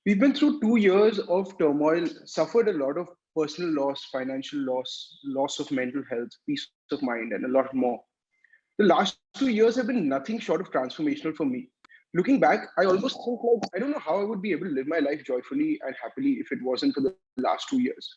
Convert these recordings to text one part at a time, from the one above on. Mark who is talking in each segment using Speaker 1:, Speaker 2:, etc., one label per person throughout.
Speaker 1: We've been through 2 years of turmoil, suffered a lot of personal loss, financial loss, loss of mental health, peace of mind, and a lot more. The last 2 years have been nothing short of transformational for me. Looking back, I almost think like I don't know how I would be able to live my life joyfully and happily if it wasn't for the last 2 years.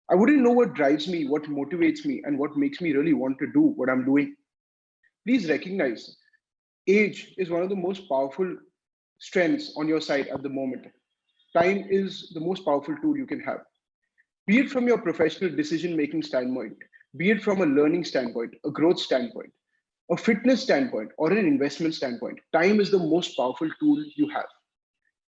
Speaker 1: I wouldn't know what drives me, what motivates me, and what makes me really want to do what I'm doing. Please recognize age is one of the most powerful strengths on your side at the moment. Time is the most powerful tool you can have. Be it from your professional decision making standpoint, be it from a learning standpoint, a growth standpoint, a fitness standpoint, or an investment standpoint, time is the most powerful tool you have.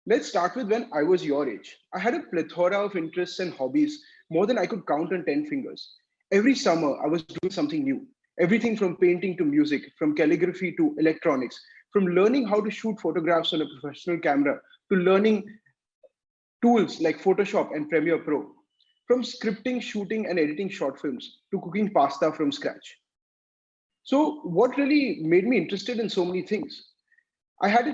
Speaker 1: Let's start with when I was your age. I had a plethora of interests and hobbies, more than I could count on 10 fingers. Every summer, I was doing something new. Everything from painting to music, from calligraphy to electronics, from learning how to shoot photographs on a professional camera to learning tools like Photoshop and Premiere Pro, from scripting, shooting, and editing short films to cooking pasta from scratch. So, what really made me interested in so many things? I had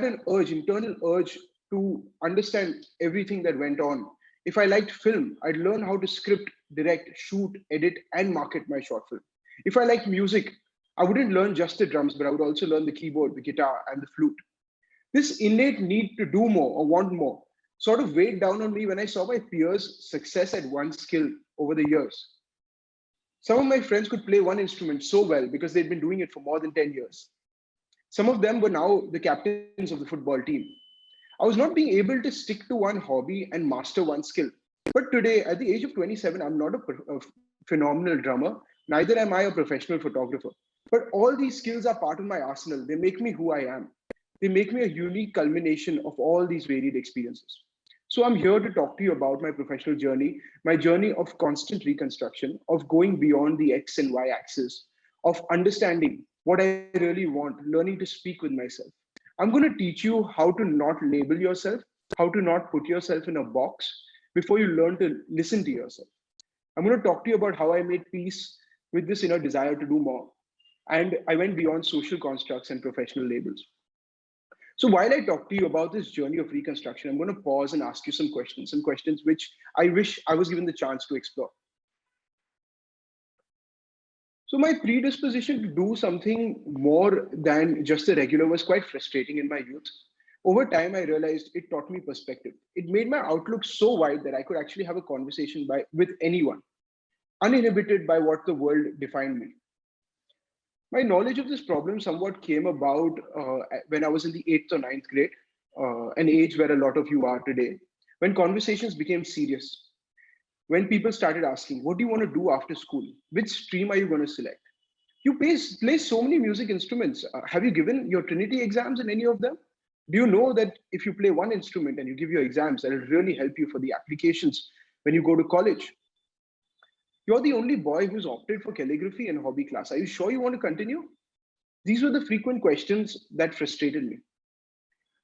Speaker 1: an urge, internal urge to understand everything that went on. If I liked film, I'd learn how to script, direct, shoot, edit, and market my short film. If I liked music, I wouldn't learn just the drums, but I would also learn the keyboard, the guitar, and the flute. This innate need to do more or want more sort of weighed down on me when I saw my peers' success at one skill over the years. Some of my friends could play one instrument so well because they'd been doing it for more than 10 years. Some of them were now the captains of the football team. I was not being able to stick to one hobby and master one skill. But today, at the age of 27, I'm not a phenomenal drummer, neither am I a professional photographer. But all these skills are part of my arsenal. They make me who I am. They make me a unique culmination of all these varied experiences. So I'm here to talk to you about my professional journey, my journey of constant reconstruction, of going beyond the X and Y axis, of understanding what I really want, learning to speak with myself. I'm going to teach you how to not label yourself, how to not put yourself in a box before you learn to listen to yourself. I'm going to talk to you about how I made peace with this inner desire to do more. And I went beyond social constructs and professional labels. So while I talk to you about this journey of reconstruction, I'm going to pause and ask you some questions which I wish I was given the chance to explore. So my predisposition to do something more than just the regular was quite frustrating in my youth. Over time, I realized it taught me perspective. It made my outlook so wide that I could actually have a conversation with anyone, uninhibited by what the world defined me. My knowledge of this problem somewhat came about when I was in the eighth or ninth grade, an age where a lot of you are today, when conversations became serious, when people started asking, what do you want to do after school? Which stream are you going to select? Play so many music instruments. Have you given your Trinity exams in any of them? Do you know that if you play one instrument and you give your exams, that will really help you for the applications when you go to college? You're the only boy who's opted for calligraphy and hobby class. Are you sure you want to continue? These were the frequent questions that frustrated me.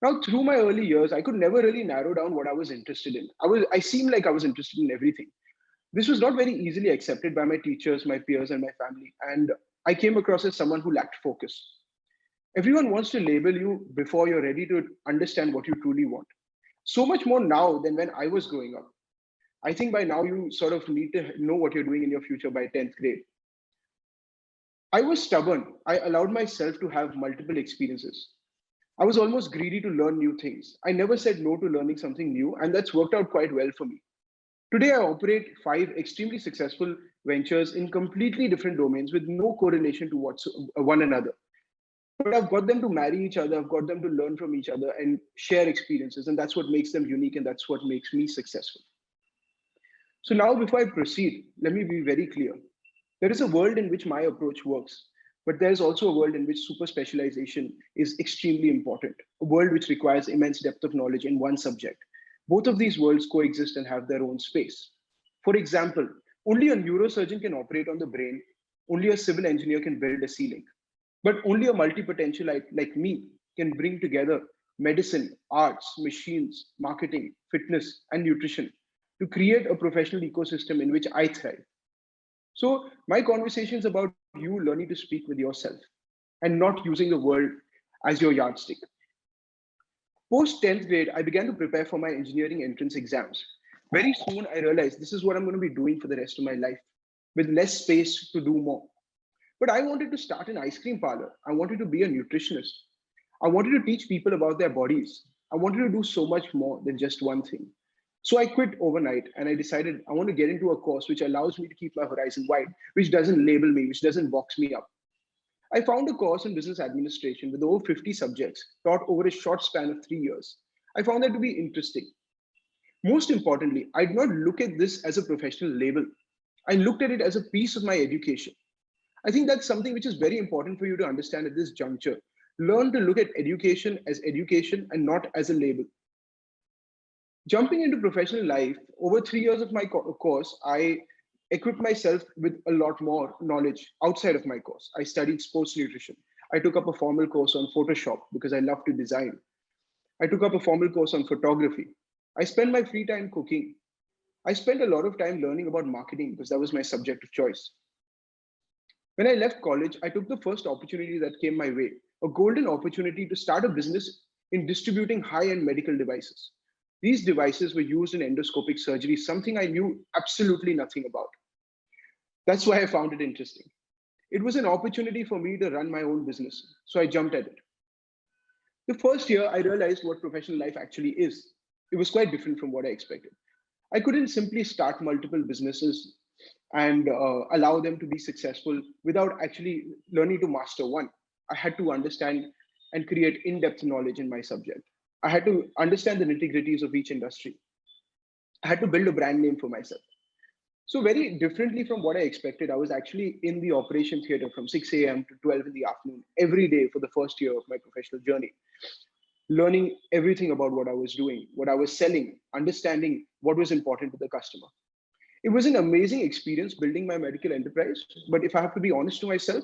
Speaker 1: Now, through my early years, I could never really narrow down what I was interested in. I seemed like I was interested in everything. This was not very easily accepted by my teachers, my peers, and my family. And I came across as someone who lacked focus. Everyone wants to label you before you're ready to understand what you truly want. So much more now than when I was growing up. I think by now you sort of need to know what you're doing in your future by 10th grade. I was stubborn. I allowed myself to have multiple experiences. I was almost greedy to learn new things. I never said no to learning something new, and that's worked out quite well for me. Today, I operate 5 extremely successful ventures in completely different domains with no correlation to one another. But I've got them to marry each other, I've got them to learn from each other and share experiences, and that's what makes them unique, and that's what makes me successful. So now, before I proceed, let me be very clear. There is a world in which my approach works, but there is also a world in which super specialization is extremely important, a world which requires immense depth of knowledge in one subject. Both of these worlds coexist and have their own space. For example, only a neurosurgeon can operate on the brain, only a civil engineer can build a ceiling, but only a multipotentialite like me can bring together medicine, arts, machines, marketing, fitness, and nutrition to create a professional ecosystem in which I thrive. So my conversation is about you learning to speak with yourself and not using the world as your yardstick. Post 10th grade, I began to prepare for my engineering entrance exams. Very soon, I realized this is what I'm going to be doing for the rest of my life, with less space to do more. But I wanted to start an ice cream parlor. I wanted to be a nutritionist. I wanted to teach people about their bodies. I wanted to do so much more than just one thing. So I quit overnight and I decided I want to get into a course which allows me to keep my horizon wide, which doesn't label me, which doesn't box me up. I found a course in business administration with over 50 subjects taught over a short span of 3 years. I found that to be interesting. Most importantly, I did not look at this as a professional label. I looked at it as a piece of my education. I think that's something which is very important for you to understand at this juncture. Learn to look at education as education and not as a label. Jumping into professional life, over 3 years of my course, I equipped myself with a lot more knowledge outside of my course. I studied sports nutrition. I took up a formal course on Photoshop because I love to design. I took up a formal course on photography. I spent my free time cooking. I spent a lot of time learning about marketing because that was my subject of choice. When I left college, I took the first opportunity that came my way, a golden opportunity to start a business in distributing high-end medical devices. These devices were used in endoscopic surgery, something I knew absolutely nothing about. That's why I found it interesting. It was an opportunity for me to run my own business, so I jumped at it. The first year, I realized what professional life actually is. It was quite different from what I expected. I couldn't simply start multiple businesses and allow them to be successful without actually learning to master one. I had to understand and create in-depth knowledge in my subject. I had to understand the nitty-gritties of each industry. I had to build a brand name for myself. So very differently from what I expected, I was actually in the operation theater from 6 a.m. to 12 in the afternoon every day for the first year of my professional journey, learning everything about what I was doing, what I was selling, understanding what was important to the customer. It was an amazing experience building my medical enterprise. But if I have to be honest to myself,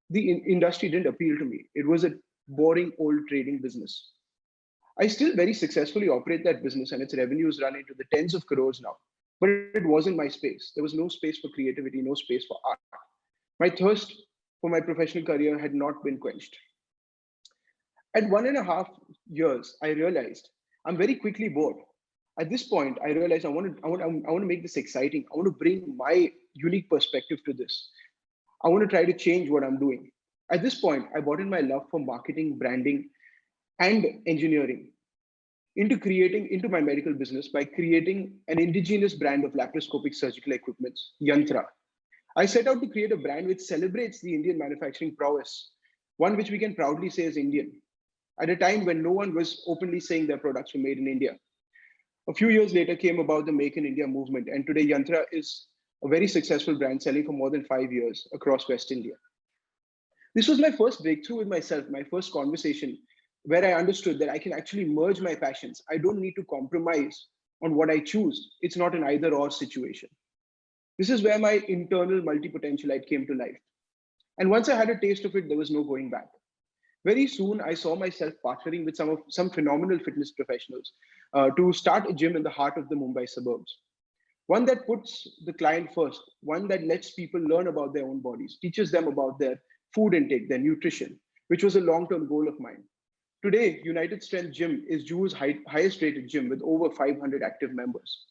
Speaker 1: the industry didn't appeal to me. It was a boring old trading business. I still very successfully operate that business and its revenues run into the tens of crores now. But it wasn't my space. There was no space for creativity, no space for art. My thirst for my professional career had not been quenched. At 1.5 years, I realized I'm very quickly bored. At this point, I realized I want to make this exciting. I want to bring my unique perspective to this. I want to try to change what I'm doing. At this point, I brought in my love for marketing, branding, and engineering into my medical business by creating an indigenous brand of laparoscopic surgical equipments, Yantra. I set out to create a brand which celebrates the Indian manufacturing prowess, one which we can proudly say is Indian, at a time when no one was openly saying their products were made in India. A few years later came about the Make in India movement, and today Yantra is a very successful brand selling for more than 5 years across West India. This was my first breakthrough with myself, my first conversation where I understood that I can actually merge my passions. I don't need to compromise on what I choose. It's not an either or situation. This is where my internal multipotentialite came to life. And once I had a taste of it, there was no going back. Very soon, I saw myself partnering with some phenomenal fitness professionals to start a gym in the heart of the Mumbai suburbs. One that puts the client first, one that lets people learn about their own bodies, teaches them about their food intake, their nutrition, which was a long-term goal of mine. Today, United Strength Gym is Juhu's highest rated gym with over 500 active members.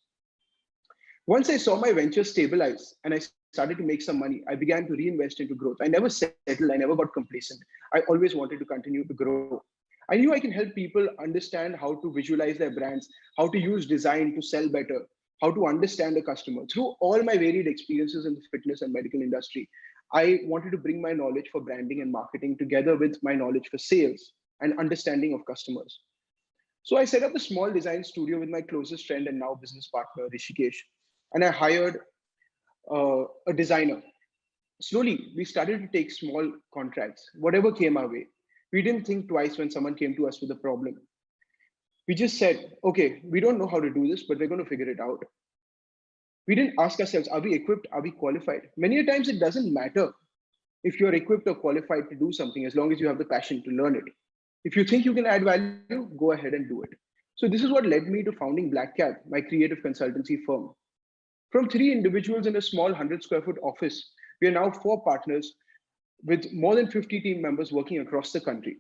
Speaker 1: Once I saw my venture stabilize and I started to make some money, I began to reinvest into growth. I never settled, I never got complacent. I always wanted to continue to grow. I knew I can help people understand how to visualize their brands, how to use design to sell better, how to understand the customer. Through all my varied experiences in the fitness and medical industry, I wanted to bring my knowledge for branding and marketing together with my knowledge for sales and understanding of customers. So I set up a small design studio with my closest friend and now business partner, Rishikesh, and I hired a designer. Slowly, we started to take small contracts, whatever came our way. We didn't think twice when someone came to us with a problem. We just said, okay, we don't know how to do this, but we're going to figure it out. We didn't ask ourselves, are we equipped? Are we qualified? Many a times it doesn't matter if you're equipped or qualified to do something as long as you have the passion to learn it. If you think you can add value, go ahead and do it. So this is what led me to founding Black Cat, my creative consultancy firm. From 3 individuals in a small 100 square foot office, we are now 4 partners with more than 50 team members working across the country.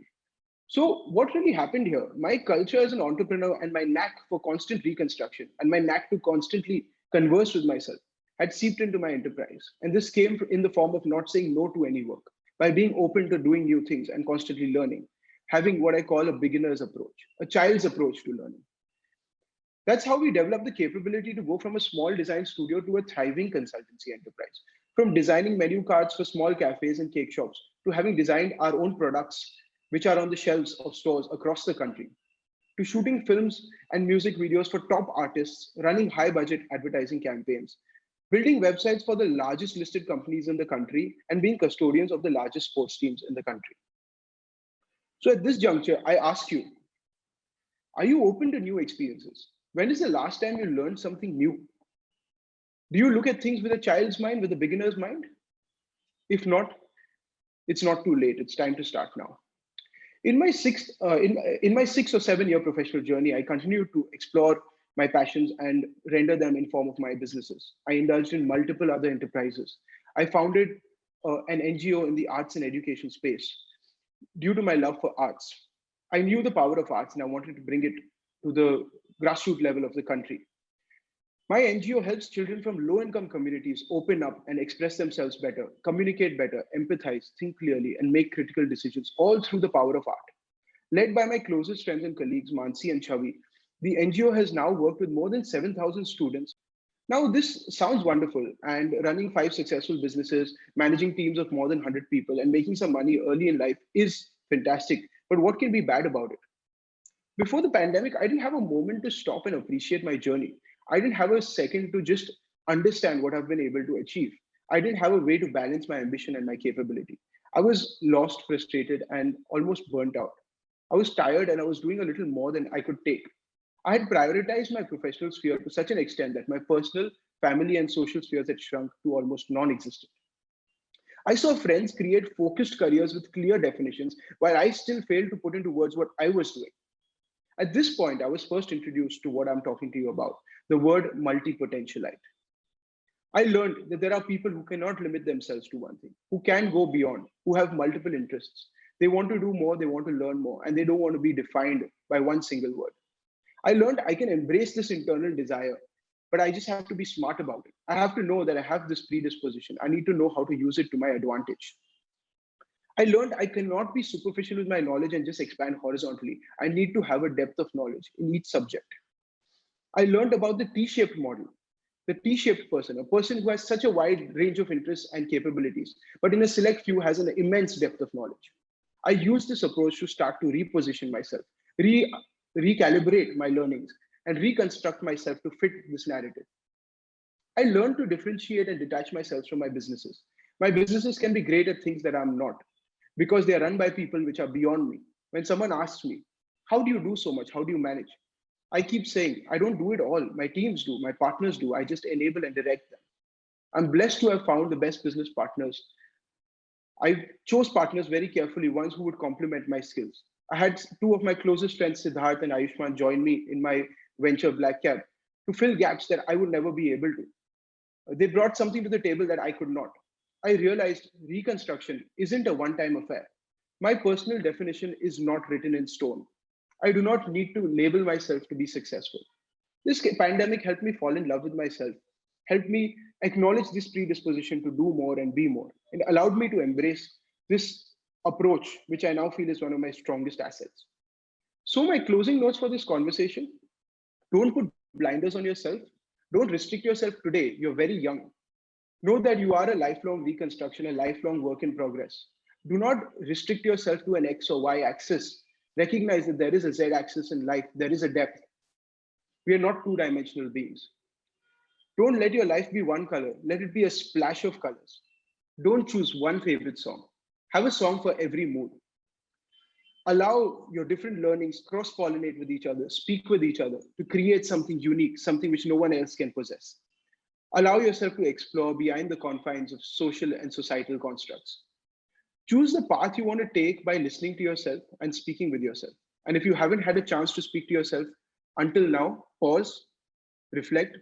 Speaker 1: So what really happened here? My culture as an entrepreneur and my knack for constant reconstruction and my knack to constantly converse with myself had seeped into my enterprise. And this came in the form of not saying no to any work, by being open to doing new things and constantly learning, having what I call a beginner's approach, a child's approach to learning. That's how we develop the capability to go from a small design studio to a thriving consultancy enterprise. From designing menu cards for small cafes and cake shops to having designed our own products, which are on the shelves of stores across the country, to shooting films and music videos for top artists, running high budget advertising campaigns, building websites for the largest listed companies in the country, and being custodians of the largest sports teams in the country. So at this juncture, I ask you, are you open to new experiences? When is the last time you learned something new? Do you look at things with a child's mind, with a beginner's mind? If not, it's not too late. It's time to start now. In my 6 or 7 year professional journey, I continued to explore my passions and render them in form of my businesses. I indulged in multiple other enterprises. I founded an NGO in the arts and education space due to my love for arts. I knew the power of arts and I wanted to bring it to the grassroots level of the country. My NGO helps children from low income communities open up and express themselves better, communicate better, empathize, think clearly, and make critical decisions, all through the power of art. Led by my closest friends and colleagues, Mansi and Chavi, the NGO has now worked with more than 7,000 students. Now, this sounds wonderful, and running 5 successful businesses, managing teams of more than 100 people, and making some money early in life is fantastic. But what can be bad about it? Before the pandemic, I didn't have a moment to stop and appreciate my journey. I didn't have a second to just understand what I've been able to achieve. I didn't have a way to balance my ambition and my capability. I was lost, frustrated, and almost burnt out. I was tired and I was doing a little more than I could take. I had prioritized my professional sphere to such an extent that my personal, family, and social spheres had shrunk to almost non existent. I saw friends create focused careers with clear definitions, while I still failed to put into words what I was doing. At this point, I was first introduced to what I'm talking to you about, the word multipotentialite. I learned that there are people who cannot limit themselves to one thing, who can go beyond, who have multiple interests. They want to do more, they want to learn more, and they don't want to be defined by one single word. I learned I can embrace this internal desire, but I just have to be smart about it. I have to know that I have this predisposition. I need to know how to use it to my advantage. I learned I cannot be superficial with my knowledge and just expand horizontally. I need to have a depth of knowledge in each subject. I learned about the T-shaped model, the T-shaped person, a person who has such a wide range of interests and capabilities, but in a select few has an immense depth of knowledge. I used this approach to start to reposition myself, recalibrate my learnings, and reconstruct myself to fit this narrative. I learned to differentiate and detach myself from my businesses. My businesses can be great at things that I'm not because they are run by people which are beyond me. When someone asks me, how do you do so much? How do you manage? I keep saying, I don't do it all. My teams do, my partners do. I just enable and direct them. I'm blessed to have found the best business partners. I chose partners very carefully, ones who would complement my skills. I had two of my closest friends, Siddharth and Ayushman, join me in my venture Black Cab to fill gaps that I would never be able to. They brought something to the table that I could not. I realized reconstruction isn't a one time affair. My personal definition is not written in stone. I do not need to label myself to be successful. This pandemic helped me fall in love with myself, helped me acknowledge this predisposition to do more and be more, and allowed me to embrace this approach, which I now feel is one of my strongest assets. So, my closing notes for this conversation: don't put blinders on yourself. Don't restrict yourself today. You're very young. Know that you are a lifelong reconstruction, a lifelong work in progress. Do not restrict yourself to an X or Y axis. Recognize that there is a Z axis in life, there is a depth. We are not two-dimensional beings. Don't let your life be one color, let it be a splash of colors. Don't choose one favorite song. Have a song for every mood. Allow your different learnings cross-pollinate with each other, speak with each other to create something unique, something which no one else can possess. Allow yourself to explore beyond the confines of social and societal constructs. Choose the path you want to take by listening to yourself and speaking with yourself. And if you haven't had a chance to speak to yourself until now, pause, reflect,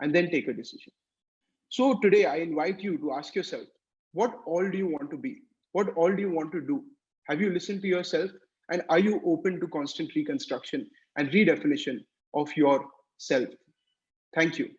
Speaker 1: and then take a decision. So today, I invite you to ask yourself, what all do you want to be? What all do you want to do? Have you listened to yourself? And are you open to constant reconstruction and redefinition of yourself? Thank you.